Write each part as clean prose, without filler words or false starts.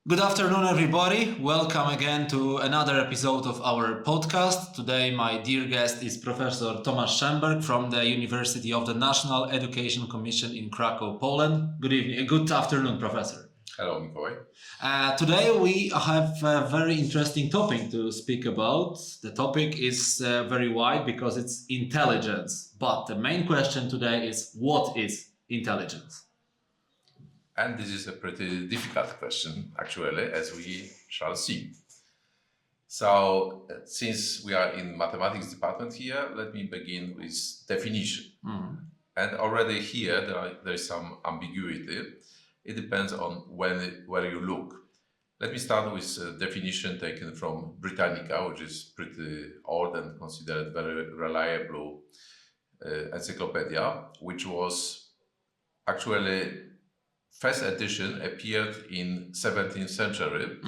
Good afternoon, everybody. Welcome again to another episode of our podcast. Today, my dear guest is Professor Tomasz Szemberg from the University of the National Education Commission in Krakow, Poland. Good evening. Good afternoon, Professor. Hello, Mikołaj. Today, we have a very interesting topic to speak about. The topic is very wide because it's intelligence. But the main question today is, what is intelligence? And this is a pretty difficult question, actually, as we shall see. So, since we are in mathematics department here, let me begin with definition. And already here, there is some ambiguity. It depends on where you look. Let me start with a definition taken from Britannica, which is pretty old and considered very reliable encyclopedia, which was actually first edition appeared in 17th century.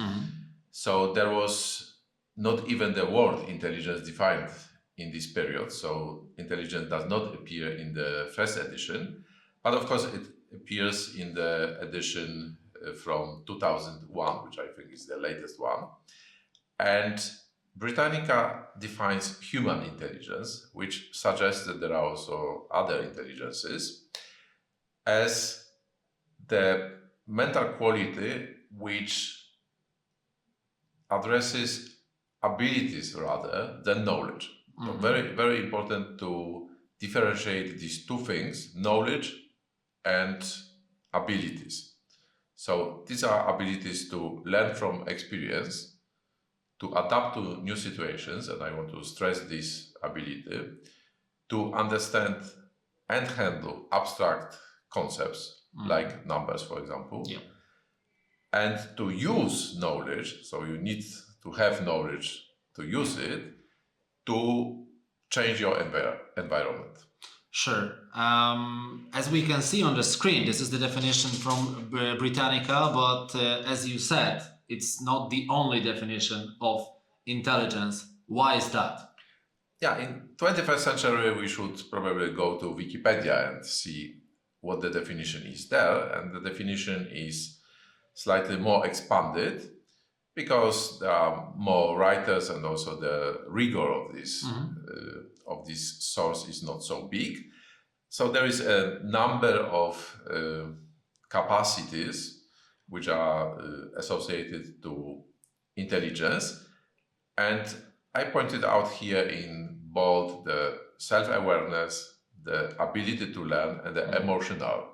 So there was not even the word intelligence defined in this period. So intelligence does not appear in the first edition, but of course it appears in the edition from 2001, which I think is the latest one. And Britannica defines human intelligence, which suggests that there are also other intelligences, as the mental quality which addresses abilities rather than knowledge. So very, very important to differentiate these two things, knowledge and abilities. So these are abilities to learn from experience, to adapt to new situations, and I want to stress this ability, to understand and handle abstract concepts, like numbers, for example, and to use knowledge, so you need to have knowledge to use it, to change your environment. Sure. As we can see on the screen, this is the definition from Britannica, but as you said, it's not the only definition of intelligence. Why is that? Yeah, in 21st century, we should probably go to Wikipedia and see what the definition is there, and the definition is slightly more expanded because there are more writers, and also the rigor of this source is not so big. So there is a number of capacities which are associated to intelligence, and I pointed out here in bold the self-awareness, the ability to learn, and the emotional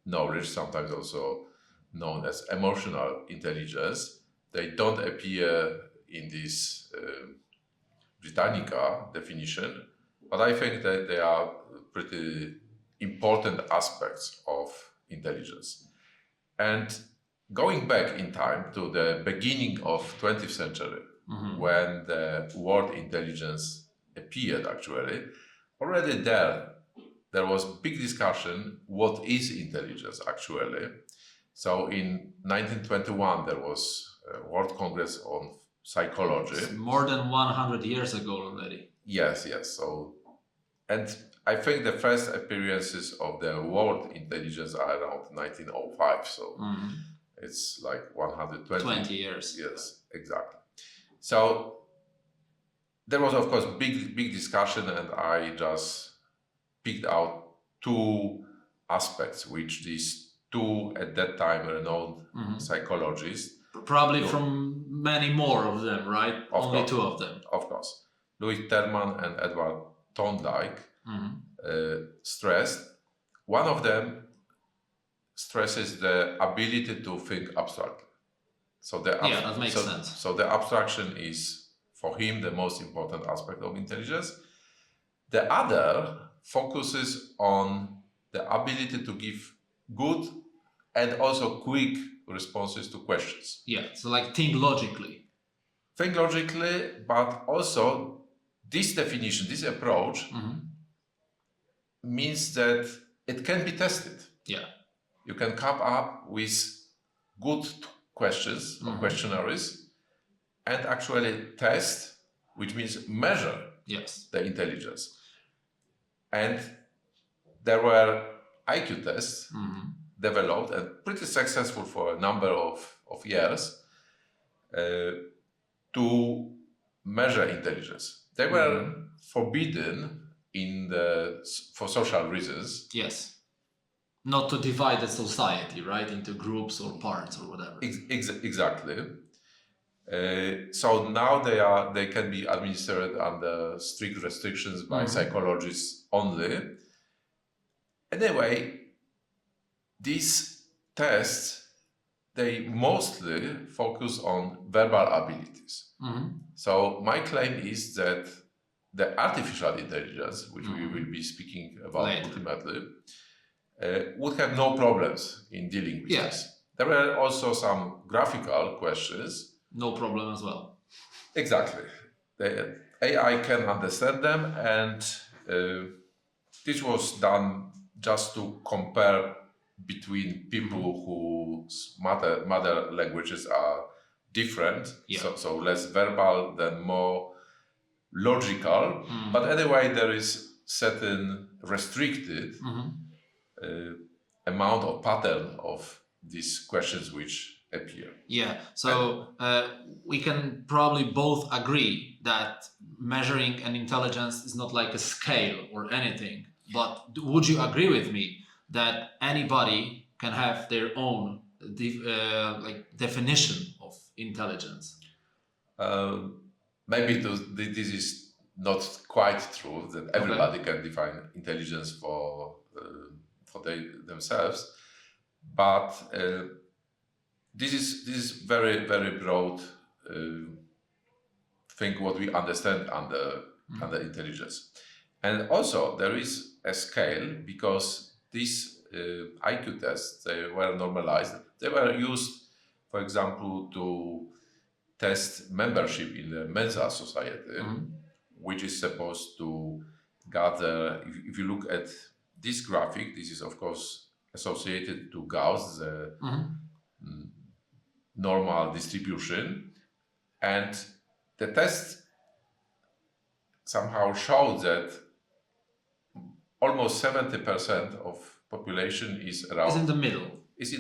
knowledge, sometimes also known as emotional intelligence. They don't appear in this Britannica definition, but I think that they are pretty important aspects of intelligence. And going back in time to the beginning of 20th century, when the word intelligence appeared actually, already there was big discussion what is intelligence actually. So in 1921 there was a World Congress on Psychology. It's more than 100 years ago already. Yes. So, and I think the first appearances of the word intelligence are around 1905. So it's like 20 years. Yes, exactly. So there was of course big discussion, and I just picked out two aspects which these two at that time renowned psychologists, probably from many more of them, right? Only two of them. Of course. Louis Terman and Edward Thorndike stressed. One of them stresses the ability to think abstractly. So that makes sense. So the abstraction is for him the most important aspect of intelligence. The other focuses on the ability to give good and also quick responses to questions. Yeah, so like think logically. Think logically, but also this definition, this approach means that it can be tested. Yeah. You can come up with good questions or questionnaires and actually test, which means measure the intelligence. And there were IQ tests developed and pretty successful for a number of years. to measure intelligence. They were forbidden for social reasons. Yes. Not to divide the society, right, into groups or parts or whatever. Exactly. So now they can be administered under strict restrictions by psychologists only. Anyway, these tests, they mostly focus on verbal abilities. So my claim is that the artificial intelligence, which we will be speaking about later, ultimately, would have no problems in dealing with this. There were also some graphical questions. No problem as well. Exactly. The AI can understand them, and this was done just to compare between people whose mother languages are different, so less verbal than more logical. But anyway, there is certain restricted amount or pattern of these questions which appear. Yeah, so we can probably both agree that measuring an intelligence is not like a scale or anything, but would you agree with me that anybody can have their own definition of intelligence? Maybe this is not quite true, that everybody can define intelligence for themselves, but this is very, very broad thing what we understand under intelligence. And also there is a scale, because these IQ tests, they were normalized. They were used, for example, to test membership in the Mensa society, which is supposed to gather, if you look at this graphic, this is of course associated to Gauss, the normal distribution, and the test somehow showed that almost 70% of population is around... Is in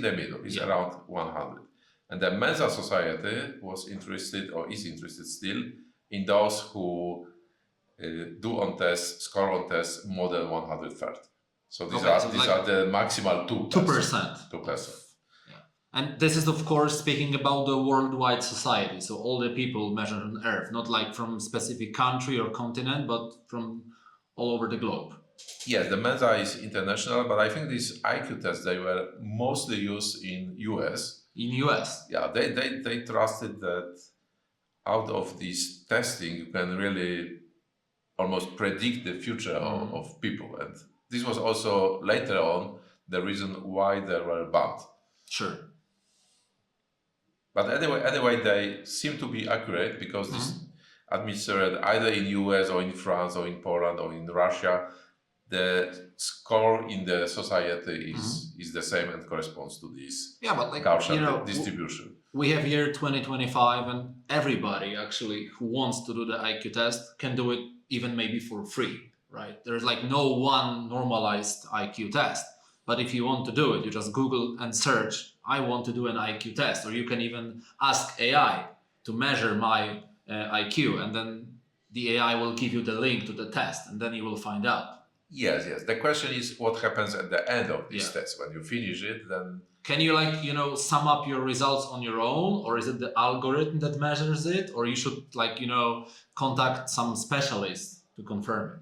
the middle. Is around 100. And the Mensa society was interested, or is interested still, in those who score on tests more than 130. So these are the maximal 2%. 2%. And this is, of course, speaking about the worldwide society. So all the people measured on Earth, not like from specific country or continent, but from all over the globe. Yes, the Mensa is international, but I think these IQ tests, they were mostly used in US. In US? Yeah, they trusted that out of this testing, you can really almost predict the future of people. And this was also later on the reason why they were banned. Sure. But anyway, they seem to be accurate, because this administered either in US or in France or in Poland or in Russia, the score in the society is the same and corresponds to this Gaussian distribution. We have year 2025, and everybody actually who wants to do the IQ test can do it, even maybe for free, right? There's like no one normalized IQ test. But if you want to do it, you just Google and search, I want to do an IQ test. Or you can even ask AI to measure my IQ, and then the AI will give you the link to the test, and then you will find out. Yes. The question is what happens at the end of this test. When you finish it, then... Can you sum up your results on your own, or is it the algorithm that measures it, or you should contact some specialist to confirm it?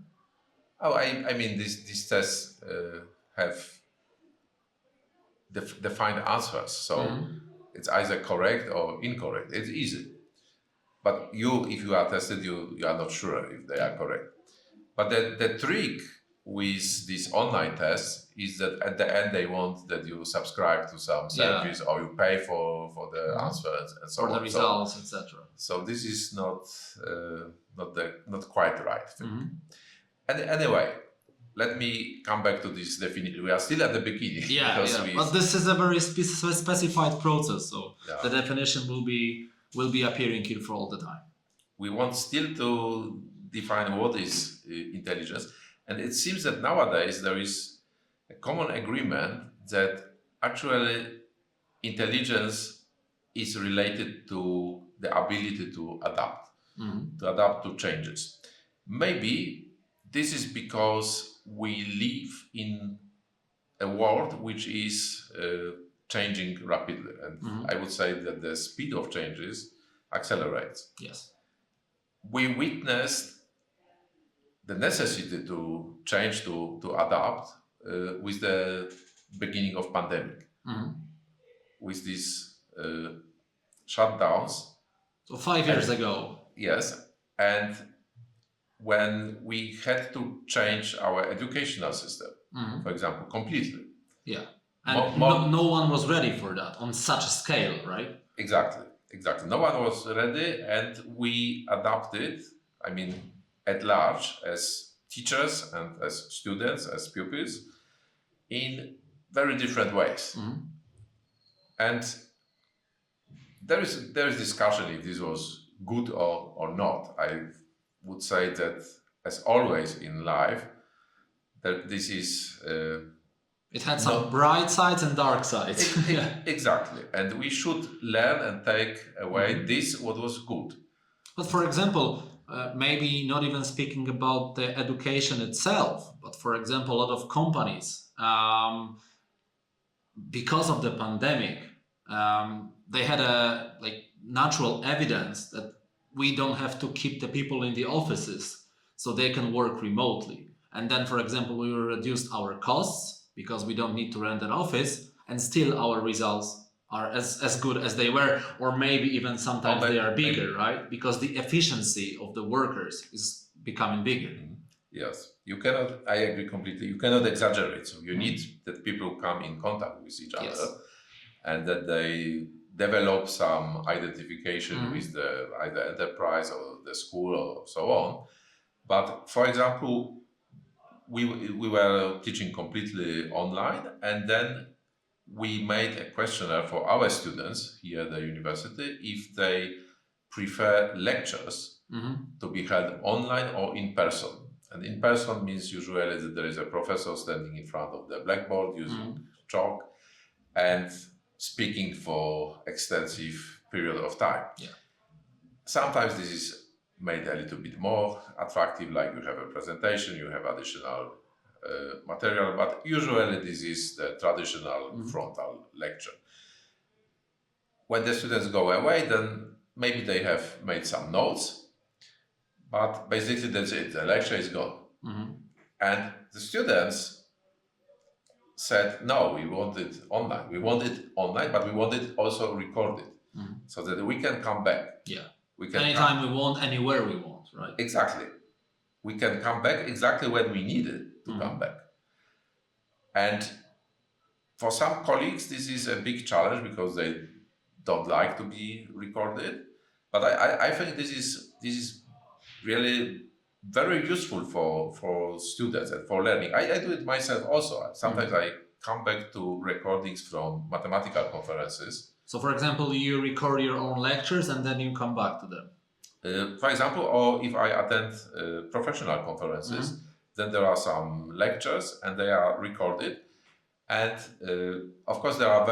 Oh, I mean, these tests have defined answers, so it's either correct or incorrect. It's easy. But if you are tested, you are not sure if they are correct. But the trick with these online tests is that at the end they want that you subscribe to some service or you pay for the answers and so on. For the results, etc. So this is not quite right thing. And anyway, let me come back to this definition. We are still at the beginning. But this is a very specified process, so the definition will be appearing here for all the time. We want still to define what is intelligence, and it seems that nowadays there is a common agreement that actually intelligence is related to the ability to adapt, to changes. Maybe this is because we live in a world which is changing rapidly, and I would say that the speed of changes accelerates. Yes. We witnessed the necessity to change, to adapt with the beginning of pandemic, with these shutdowns. So 5 years ago. Yes, and when we had to change our educational system, for example, completely. Yeah, and no one was ready for that on such a scale, right? Exactly. No one was ready, and we adapted, I mean, at large, as teachers and as students, as pupils, in very different ways. And there is discussion if this was good or not. I would say that, as always in life, that this is... it had some bright sides and dark sides. Exactly. And we should learn and take away this, what was good. But for example, maybe not even speaking about the education itself, but for example, a lot of companies, because of the pandemic, they had a natural evidence that we don't have to keep the people in the offices so they can work remotely. And then, for example, we reduced our costs because we don't need to rent an office, and still our results are as good as they were, or maybe even sometimes they are bigger, right? Because the efficiency of the workers is becoming bigger. Yes, you cannot, I agree completely, you cannot exaggerate. So you need that people come in contact with each other, and that they develop some identification with the either enterprise or the school or so on. But for example, we were teaching completely online, and then we made a questionnaire for our students here at the university if they prefer lectures to be held online or in person. And in person means usually that there is a professor standing in front of the blackboard using chalk and speaking for extensive period of time. Sometimes this is made a little bit more attractive, like you have a presentation, you have additional material, but usually this is the traditional frontal lecture. When the students go away, then maybe they have made some notes, but basically that's it, the lecture is gone. And the students said, no, we want it online. We want it online, but we want it also recorded so that we can come back. We can anytime we want, anywhere we want, right? Exactly. We can come back exactly when we need it to come back. And for some colleagues, this is a big challenge because they don't like to be recorded. But I think this is really very useful for students and for learning. I do it myself also. Sometimes I come back to recordings from mathematical conferences. So, for example, you record your own lectures and then you come back to them. For example, or if I attend professional conferences, then there are some lectures and they are recorded. And of course, there are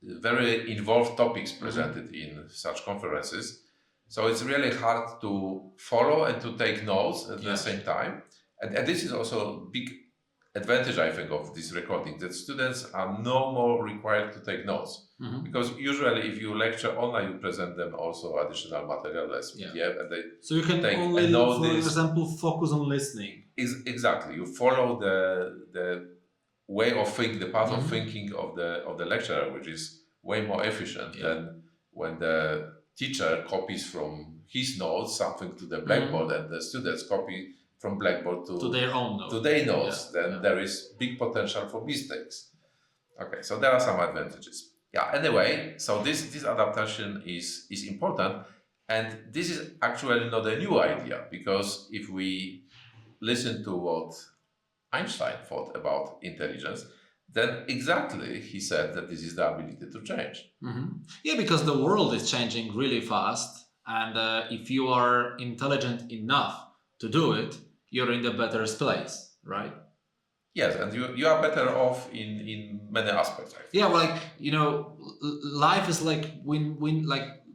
very involved topics presented in such conferences. So it's really hard to follow and to take notes at the same time. And this is also a big advantage, I think, of this recording, that students are no more required to take notes. Because usually if you lecture online, you present them also additional material as PDF. And so you can only, for example, focus on listening. Exactly. You follow the way of thinking, the path of thinking of the lecturer, which is way more efficient than when the teacher copies from his notes something to the blackboard and the students copy from blackboard to their own notes. To their notes, then there is big potential for mistakes. Okay, so there are some advantages. Anyway, so this adaptation is important, and this is actually not a new idea, because if we listen to what Einstein thought about intelligence, then exactly he said that this is the ability to change. Yeah, because the world is changing really fast, and if you are intelligent enough to do it, you're in the better place, right? Yes, and you are better off in many aspects, I think. Yeah, well, like, life is like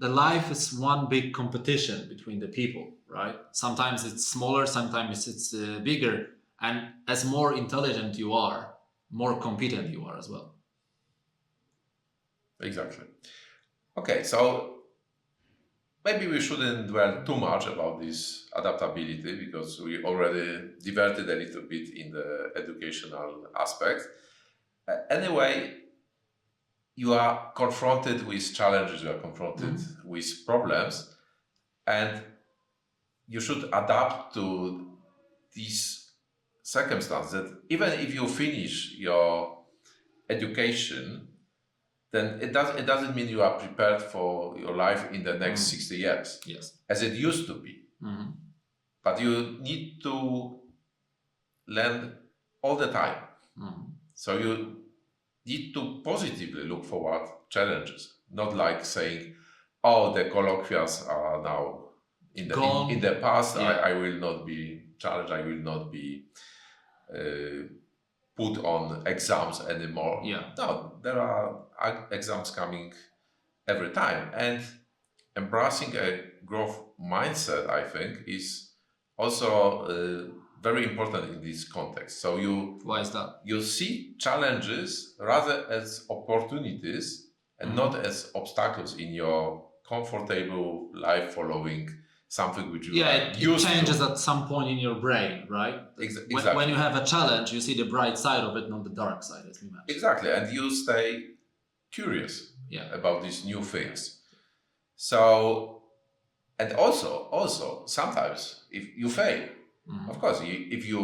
the life is one big competition between the people, right? Sometimes it's smaller, sometimes it's bigger, and as more intelligent you are, more competent you are as well. Exactly. Okay, so maybe we shouldn't dwell too much about this adaptability because we already diverted a little bit in the educational aspect. Anyway, you are confronted with challenges, you are confronted with problems, and you should adapt to these circumstances. That even if you finish your education, then it doesn't mean you are prepared for your life in the next 60 years, Yes. as it used to be. But you need to learn all the time. So you need to positively look forward challenges, not like saying, "Oh, the colloquias are now in the past. Yeah. I will not be challenged. I will not be put on exams anymore." Yeah. No, there are exams coming every time, and embracing a growth mindset, I think, is also very important in this context. So Why is that? you see challenges rather as opportunities and not as obstacles in your comfortable life following something which you are it used changes to. at some point in your brain, right? Exactly. When you have a challenge, you see the bright side of it, not the dark side, as we mentioned. Exactly, and you stay curious about these new things. So, and also sometimes if you fail, of course, if you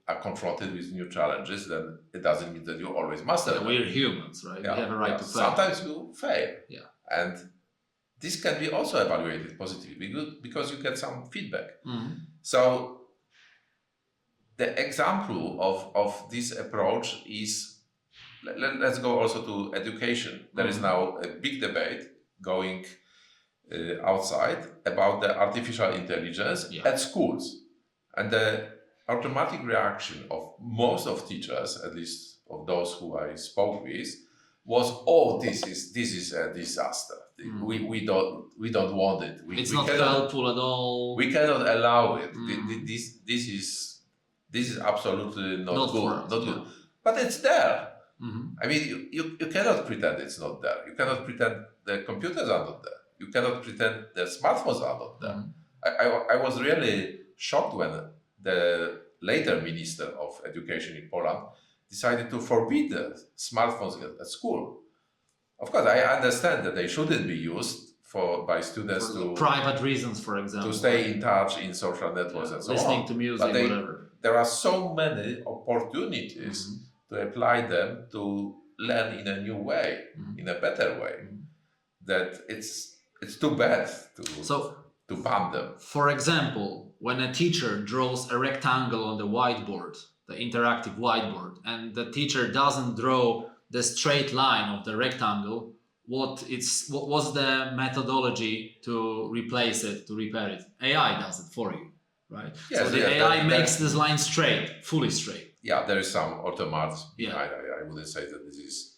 are confronted with new challenges, then it doesn't mean that you always master them. We're humans, right? We have a right to fail. Sometimes you fail. Yeah. And this can be also evaluated positively because you get some feedback. So the example of this approach is, let's go also to education. There is now a big debate going outside about the artificial intelligence at schools. And the automatic reaction of most of teachers, at least of those who I spoke with, was, "Oh, this is a disaster. We don't want it. It's not helpful at all. We cannot allow it. This is absolutely not good. Not good. But it's there. I mean, you cannot pretend it's not there. You cannot pretend the computers are not there. You cannot pretend the smartphones are not there. I was really shocked when the later Minister of Education in Poland decided to forbid the smartphones at school. Of course, I understand that they shouldn't be used by students for private reasons, for example, to stay in touch in social networks and so on. Listening to music, whatever. There are so many opportunities to apply them to learn in a new way, in a better way, that it's too bad to ban them. For example, when a teacher draws a rectangle on the whiteboard, the interactive whiteboard, and the teacher doesn't draw the straight line of the rectangle, what was the methodology to replace it, to repair it? AI does it for you, right? Yes, so the AI makes this line straight, fully straight. Yeah, there is some automat behind. I wouldn't say that this is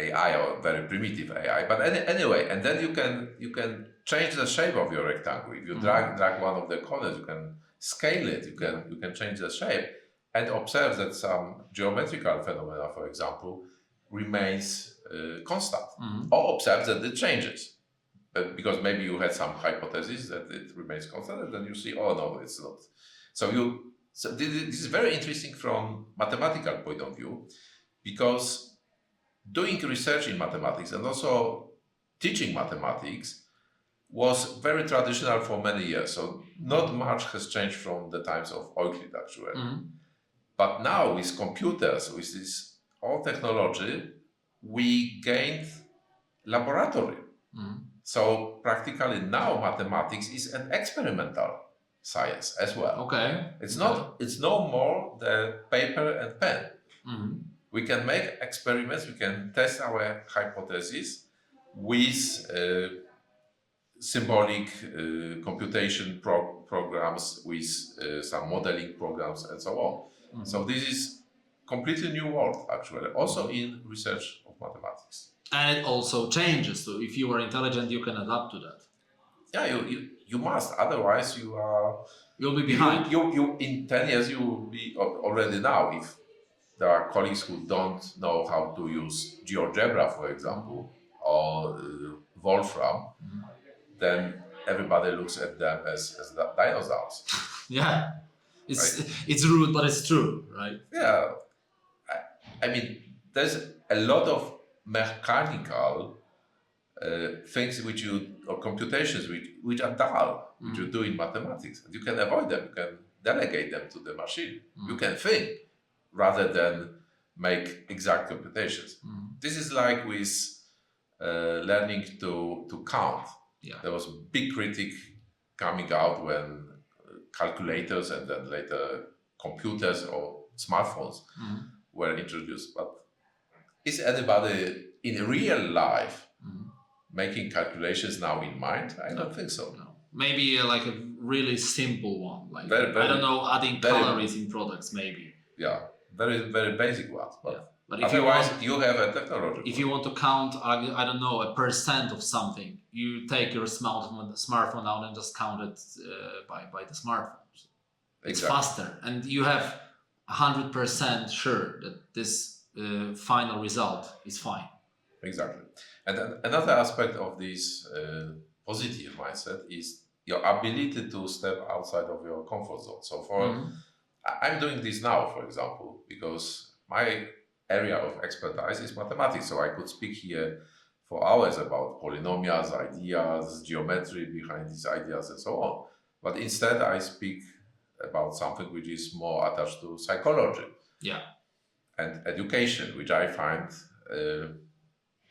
AI or very primitive AI, but anyway, and then you can change the shape of your rectangle. If you drag one of the corners, you can scale it. You can change the shape and observe that some geometrical phenomena, for example, remains constant, or observe that it changes. Because maybe you had some hypothesis that it remains constant, and then you see, oh no, it's not. So this is very interesting from mathematical point of view, because doing research in mathematics and also teaching mathematics was very traditional for many years. So not much has changed from the times of Euclid, actually. But now with computers, with this all technology, we gained laboratory. So practically now mathematics is an experimental science as well. Okay. It's no more the paper and pen. We can make experiments, we can test our hypothesis with symbolic computation programs, with some modeling programs and so on. So this is completely new world, actually, also in research of mathematics. And it also changes. So if you are intelligent, you can adapt to that. Yeah, you must. Otherwise, You'll be behind. You in 10 years you will be already now. If there are colleagues who don't know how to use GeoGebra, for example, or Wolfram, then everybody looks at them as dinosaurs. Yeah, Right. it's rude, but it's true, right? Yeah, I mean, there's a lot of mechanical things or computations which are dull, which you do in mathematics. And you can avoid them, you can delegate them to the machine. You can think rather than make exact computations. This is like with learning to count. Yeah. There was a big critic coming out when calculators and then later computers or smartphones were introduced. But is anybody in real life making calculations now in mind? I don't think so. No. Maybe like a really simple one, like Very, I don't know, adding calories in products, maybe. Yeah, very, very basic ones. But, Yeah. But if otherwise, you have a technology. If you want to count, I don't know, a percent of something, you take your smartphone out and just count it by the smartphone. It's faster, and you have 100% sure that this final result is fine. Exactly. And then another aspect of this positive mindset is your ability to step outside of your comfort zone. So I'm doing this now, for example, because my area of expertise is mathematics. So I could speak here for hours about polynomials, ideas, geometry behind these ideas, and so on. But instead, I speak about something which is more attached to psychology and education, which I find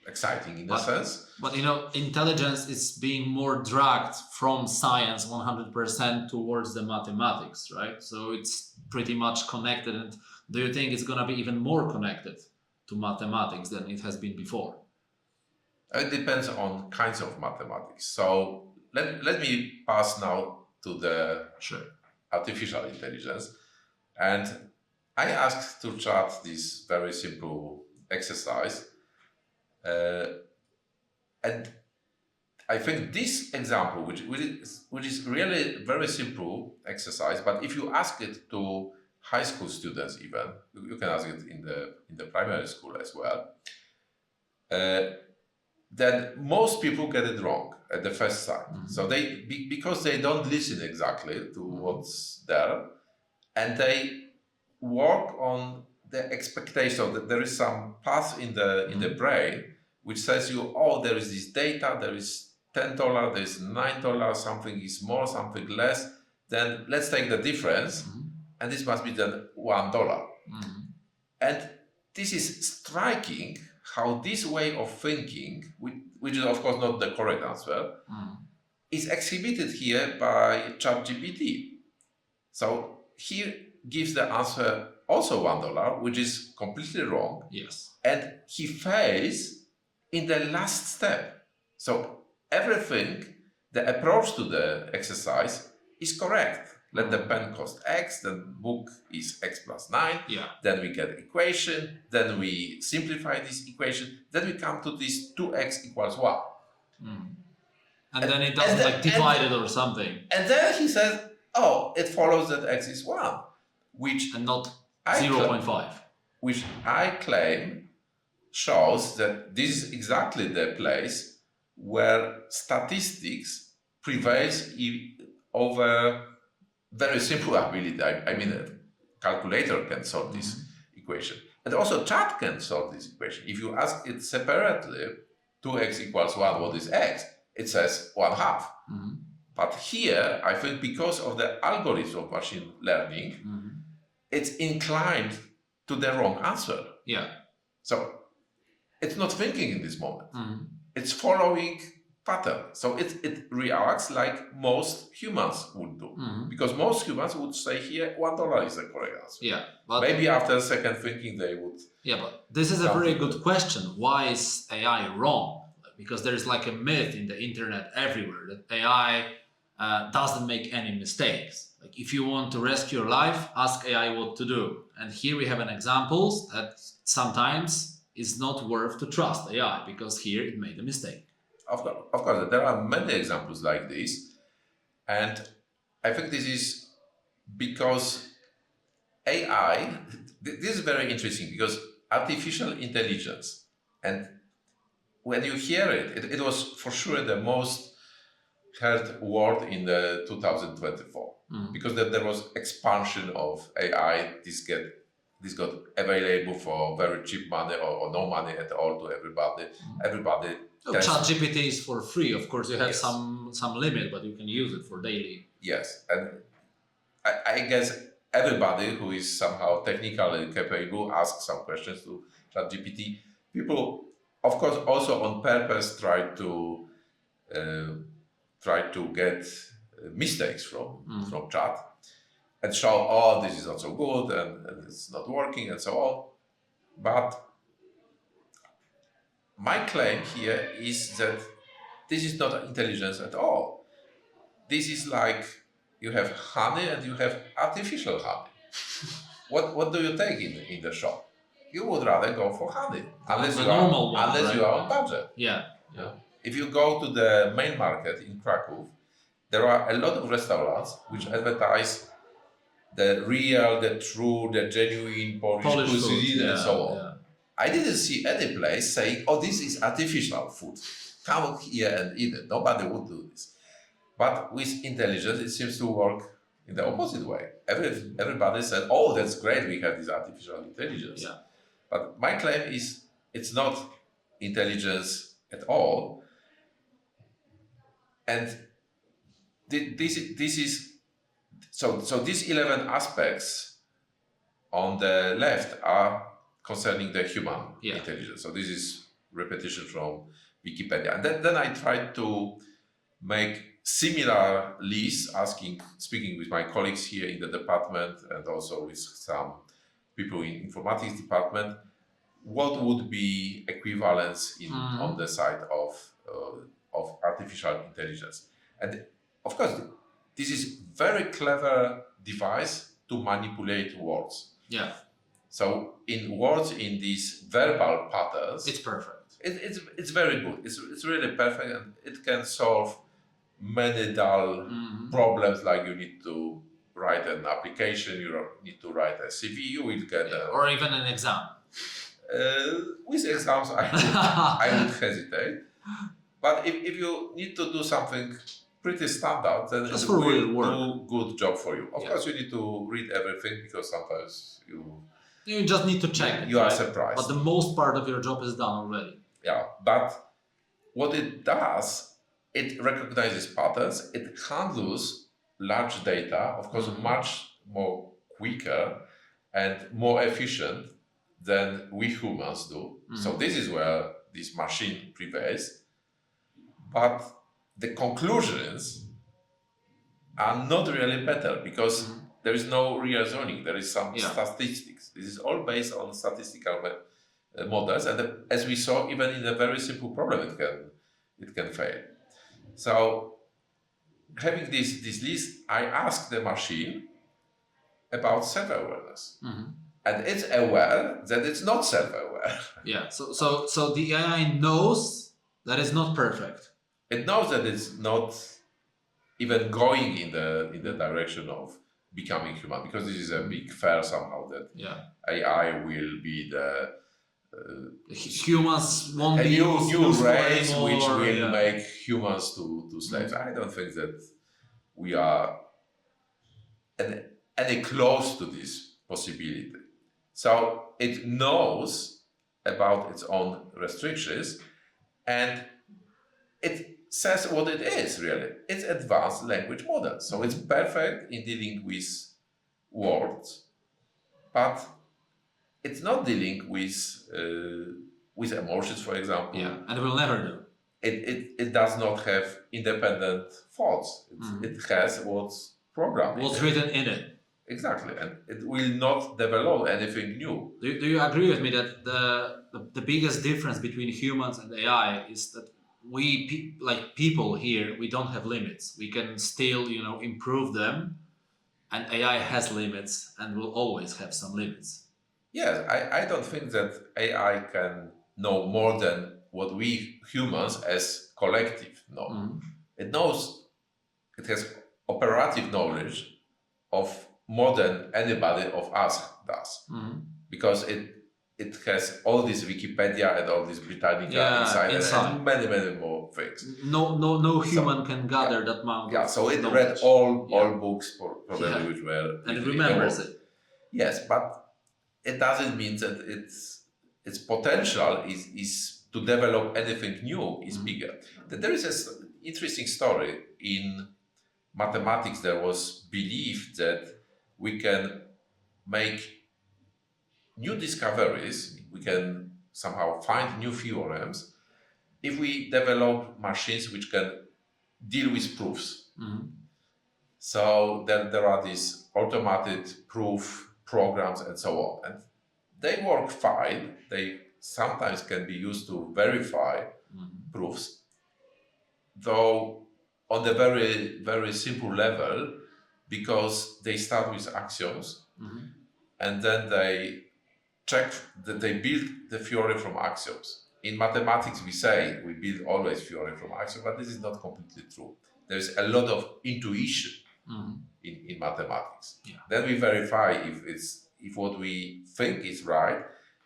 exciting in a sense. But intelligence is being more dragged from science 100% towards the mathematics, right? So it's pretty much connected. And do you think it's going to be even more connected to mathematics than it has been before? It depends on kinds of mathematics. So let me pass now to the artificial intelligence. And I asked to chart this very simple exercise. And I think this example, which is really very simple exercise, but if you ask it to high school students, even you can ask it in the primary school as well, then most people get it wrong at the first time. So because they don't listen exactly to what's there, and they work on the expectation that there is some path in the brain which says you, there is this data, there is $10, there is $9, something is more, something less, then let's take the difference, and this must be then $1. And this is striking how this way of thinking, which is of course not the correct answer, is exhibited here by ChatGPT. So here gives the answer also $1, which is completely wrong. Yes. And he fails in the last step. So everything, the approach to the exercise is correct. Let the pen cost X, then book is X plus 9, then we get equation, then we simplify this equation, then we come to this 2x equals 1. And then it doesn't divide it or something. And then he says, it follows that X is 1, and not 0.5. Which I claim shows that this is exactly the place where statistics prevails over very simple ability. I mean, a calculator can solve this equation. And also chat can solve this equation. If you ask it separately, 2x equals 1, what is x? It says 1/2. But here, I think because of the algorithm of machine learning, it's inclined to the wrong answer. So it's not thinking in this moment. It's following pattern. So it reacts like most humans would do. Because most humans would say here $1 is the correct answer. But maybe after second thinking they would. But this is a very good question. Why is AI wrong? Because there is like a myth in the internet everywhere that AI doesn't make any mistakes. Like if you want to rescue your life, ask AI what to do. And here we have an example that sometimes is not worth to trust AI because here it made a mistake. Of course, there are many examples like this, and I think this is because AI, this is very interesting because artificial intelligence, and when you hear it, it was for sure the most heard word in the 2024 because there was expansion of AI. This got available for very cheap money or no money at all to everybody. Everybody. ChatGPT is for free. Of course, you have Yes. some limit, but you can use it for daily. Yes, and I guess everybody who is somehow technically capable asks some questions to ChatGPT. People, of course, also on purpose try to get mistakes from chat and show, oh, this is not so good and it's not working and so on. But my claim here is that this is not intelligence at all. This is like you have honey and you have artificial honey. What do you take in the shop? You would rather go for honey unless The you normal one, unless right? you are on budget. Yeah. If you go to the main market in Kraków, there are a lot of restaurants which advertise the real, the true, the genuine Polish cuisine food, and so on. yeah. I didn't see any place saying, oh, this is artificial food. Come here and eat it. Nobody would do this. But with intelligence, it seems to work in the opposite way. Everybody said, oh, that's great, we have this artificial intelligence. Yeah. But my claim is it's not intelligence at all. And this is so these 11 aspects on the left are concerning the human intelligence. So this is repetition from Wikipedia. And then I tried to make similar lists, speaking with my colleagues here in the department and also with some people in informatics department, what would be equivalence on the side of artificial intelligence. And of course, this is very clever device to manipulate words. Yeah. So in words, in these verbal patterns, It's perfect. It's very good. It's really perfect, and it can solve many dull problems like you need to write an application, you need to write a CV, you will get or even an exam. with exams, I would hesitate. But if you need to do something pretty standard, then Just it for will real work. do good job for you. Of course, you need to read everything because sometimes You just need to check it. you are right? surprised. But the most part of your job is done already. Yeah, but what it does, it recognizes patterns, it handles large data, of course, much more quicker and more efficient than we humans do. So this is where this machine prevails. But the conclusions are not really better because there is no reasoning, there is some statistics. This is all based on statistical models, and as we saw, even in a very simple problem, it can fail. So, having this list, I asked the machine about self-awareness, and it's aware that it's not self-aware. Yeah. So the AI knows that it's not perfect. It knows that it's not even going in the direction of becoming human, because this is a big fear somehow that AI will be the humans won't a be new race anymore, which will make humans to slaves. I don't think that we are any close to this possibility. So it knows about its own restrictions, and it says what it is really. It's advanced language model. So it's perfect in dealing with words, but it's not dealing with emotions, for example. Yeah, and it will never do. It does not have independent thoughts. It has what's programmed. What's written in it. Exactly, and it will not develop anything new. Do you agree with me that the biggest difference between humans and AI is that like people here, we don't have limits. We can still, improve them, and AI has limits and will always have some limits. Yes, I don't think that AI can know more than what we humans as collective know. Mm-hmm. It has operative knowledge of more than anybody of us does. Mm-hmm. Because it has all this Wikipedia and all this Britannica inside and many more things. No human can gather that amount. Yeah, so it knowledge. read all books probably which were and it remembers it. Yes, but it doesn't mean that its potential is to develop anything new is bigger. There is an interesting story in mathematics. There was belief that we can make new discoveries, we can somehow find new theorems if we develop machines which can deal with proofs. Mm-hmm. So then there are these automated proof programs and so on. And they work fine. They sometimes can be used to verify proofs, though on the very, very simple level, because they start with axioms and then they check that they build the theory from axioms. In mathematics, we say we build always theory from axioms, but this is not completely true. There's a lot of intuition in mathematics. Yeah. Then we verify if what we think is right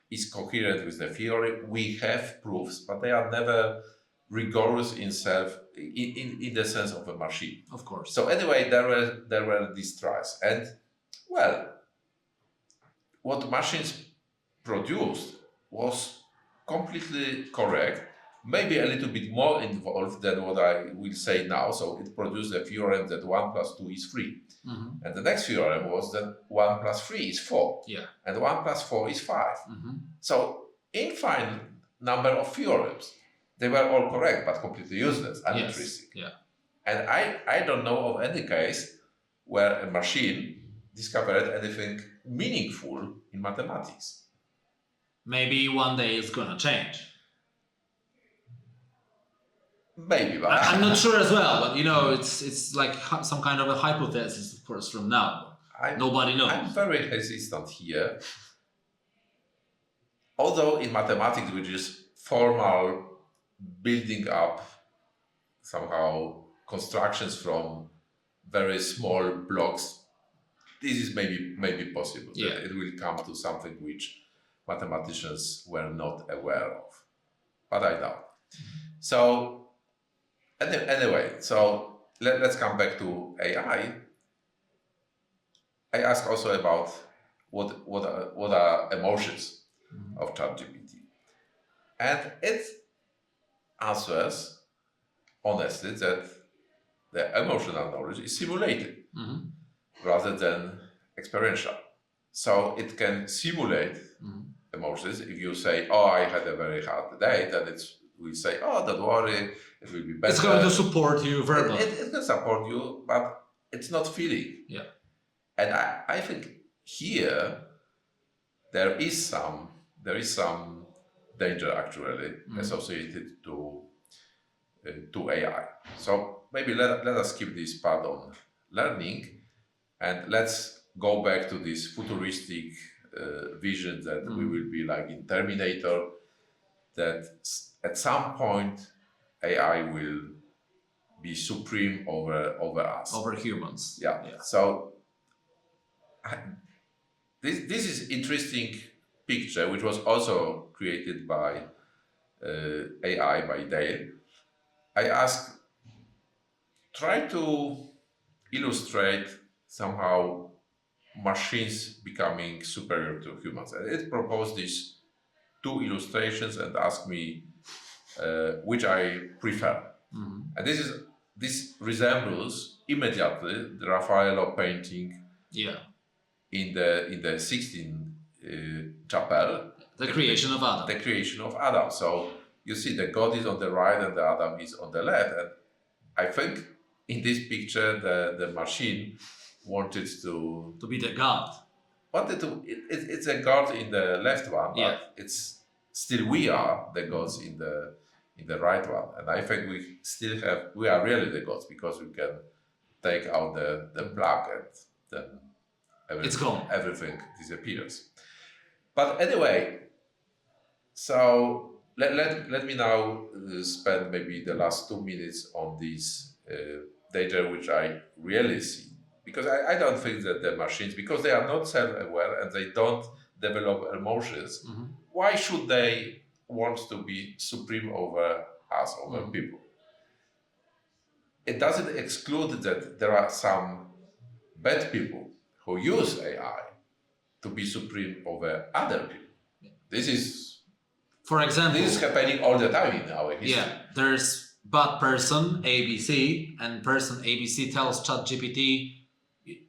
is coherent with the theory. We have proofs, but they are never rigorous in the sense of a machine. Of course. So anyway, there were these tries, and well, what machines produced was completely correct, maybe a little bit more involved than what I will say now. So it produced a theorem that 1 + 2 is 3. And the next theorem was that 1 + 3 is 4. Yeah. And 1 + 4 is 5. So infinite number of theorems. They were all correct, but completely useless, uninteresting. Yes. Yeah. And I don't know of any case where a machine discovered anything meaningful in mathematics. Maybe one day it's gonna change. Maybe, but I'm not sure as well. But it's like some kind of a hypothesis, of course, from now. Nobody knows. I'm very hesitant here. Although in mathematics, which is formal building up somehow constructions from very small blocks, this is maybe possible. Yeah. It will come to something which mathematicians were not aware of, but I doubt. So anyway, so let's come back to AI. I asked also about what are emotions of ChatGPT, and it answers honestly that the emotional knowledge is simulated rather than experiential. So it can simulate emotions. If you say, "Oh, I had a very hard day," then it will say, "Oh, don't worry, it will be better." It's going to support you verbally. It can support you, but it's not feeling. Yeah. And I think here there is some danger actually associated to AI. So maybe let us skip this part on learning, and let's go back to this futuristic vision that we will be like in Terminator, that at some point AI will be supreme over us. Over humans. Yeah. So this is interesting picture, which was also created by AI, by Dale. I asked, try to illustrate somehow machines becoming superior to humans. And it proposed these 2 illustrations and asked me which I prefer. And this resembles immediately the Raffaello painting in the Sixtine Chapel. The creation of Adam. The creation of Adam. So you see the God is on the right and the Adam is on the left. And I think in this picture the machine wanted to be the God. It's a God in the left one, but it's still we are the gods in in the right one. And I think we are really the gods because we can take out the plug and then It's gone. Everything disappears. But anyway, so let me now spend maybe the last 2 minutes on this data which I really see. Because I don't think that the machines, because they are not self-aware and they don't develop emotions, why should they want to be supreme over us, over people? It doesn't exclude that there are some bad people who use AI to be supreme over other people. This is, for example, this is happening all the time in our history. Yeah, there's bad person ABC, and person ABC tells ChatGPT,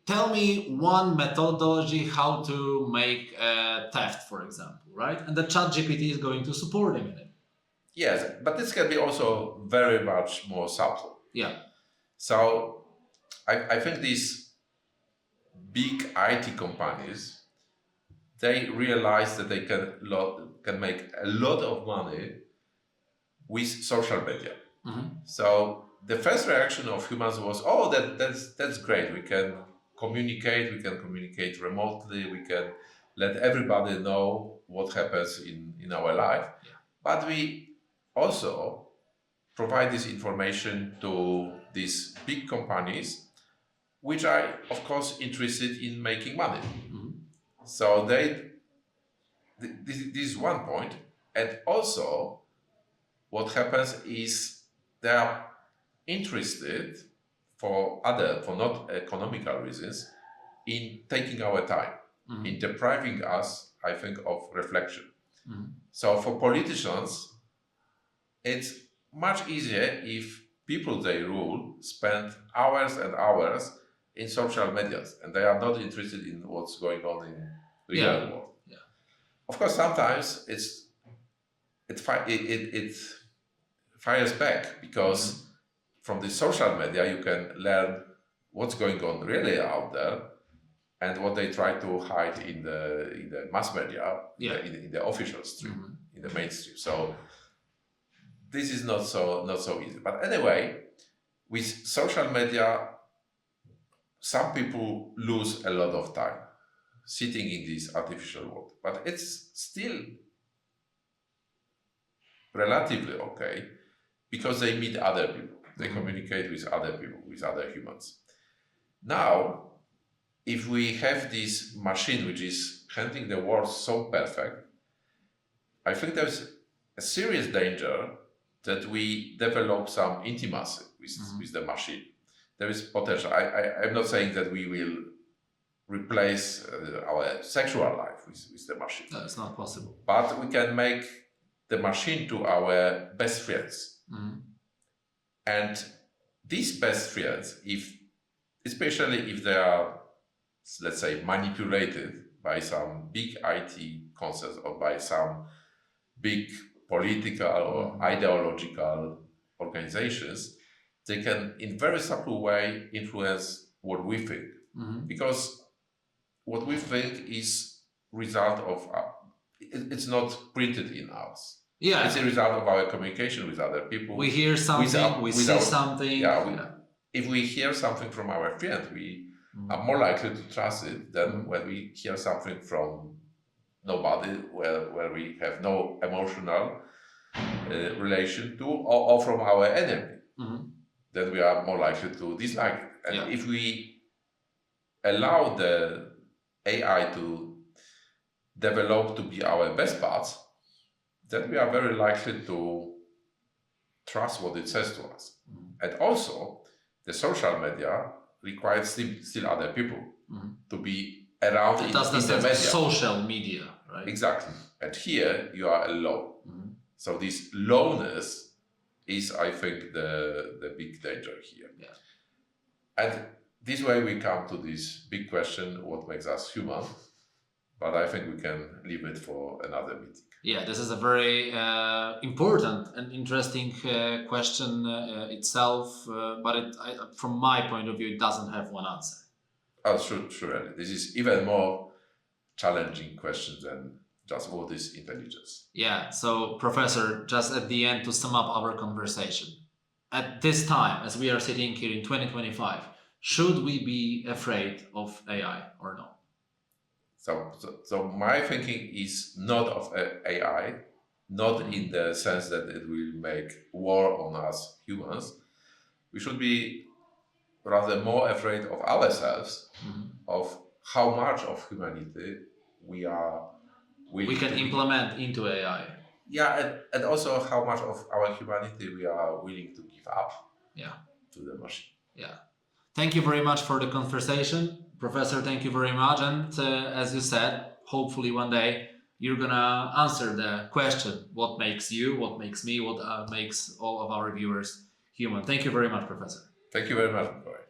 tell me one methodology how to make a theft, for example, right? And the ChatGPT is going to support him in it. Yes, but this can be also very much more subtle. Yeah. So I think these big IT companies, they realize that they can make a lot of money with social media. So the first reaction of humans was, oh, that's great. We can communicate remotely. We can let everybody know what happens in our life. Yeah. But we also provide this information to these big companies, which are, of course, interested in making money. So this is one point. And also, what happens is they are interested for not economical reasons in taking our time, in depriving us, I think, of reflection. So for politicians, it's much easier if people they rule spend hours and hours in social medias and they are not interested in what's going on in the real world. Yeah. Of course, sometimes it fires back because from the social media you can learn what's going on really out there and what they try to hide in the mass media, in the official stream, in the mainstream. So this is not so easy. But anyway, with social media, some people lose a lot of time sitting in this artificial world. But it's still relatively okay because they meet other people. They communicate with other people, with other humans. Now, if we have this machine which is handling the world so perfect, I think there's a serious danger that we develop some intimacy with the machine. There is potential. I'm not saying that we will replace our sexual life with the machine. No, it's not possible. But we can make the machine to our best friends. And these best friends, especially if they are, let's say, manipulated by some big IT concerns or by some big political or ideological organizations, they can, in very subtle way, influence what we think. Because what we think is result of, it's not printed in us. Yeah. It's a result of our communication with other people. We hear something, we see something. If we hear something from our friend, we are more likely to trust it than when we hear something from nobody, where we have no emotional relation to, or from our enemy. Then we are more likely to dislike it. And if we allow the AI to develop to be our best buds, then we are very likely to trust what it says to us. And also, the social media requires still other people to be around in the media. Social media, right? Exactly. And here you are alone. So this loneliness is, I think, the big danger here. Yeah. And this way we come to this big question, what makes us human? But I think we can leave it for another meeting. Yeah, this is a very important and interesting question itself, but from my point of view, it doesn't have one answer. Oh, sure. This is even more challenging question than just what is intelligence. Yeah, so Professor, just at the end to sum up our conversation. At this time, as we are sitting here in 2025, should we be afraid of AI or no? So my thinking is not of AI, not in the sense that it will make war on us humans. We should be rather more afraid of ourselves, of how much of humanity we are willing We can to implement into AI. Yeah, and also how much of our humanity we are willing to give up to the machine. Yeah. Thank you very much for the conversation. Professor, thank you very much. And as you said, hopefully one day you're going to answer the question, what makes you, what makes me, what makes all of our viewers human. Thank you very much, Professor. Thank you very much, Mikołaj.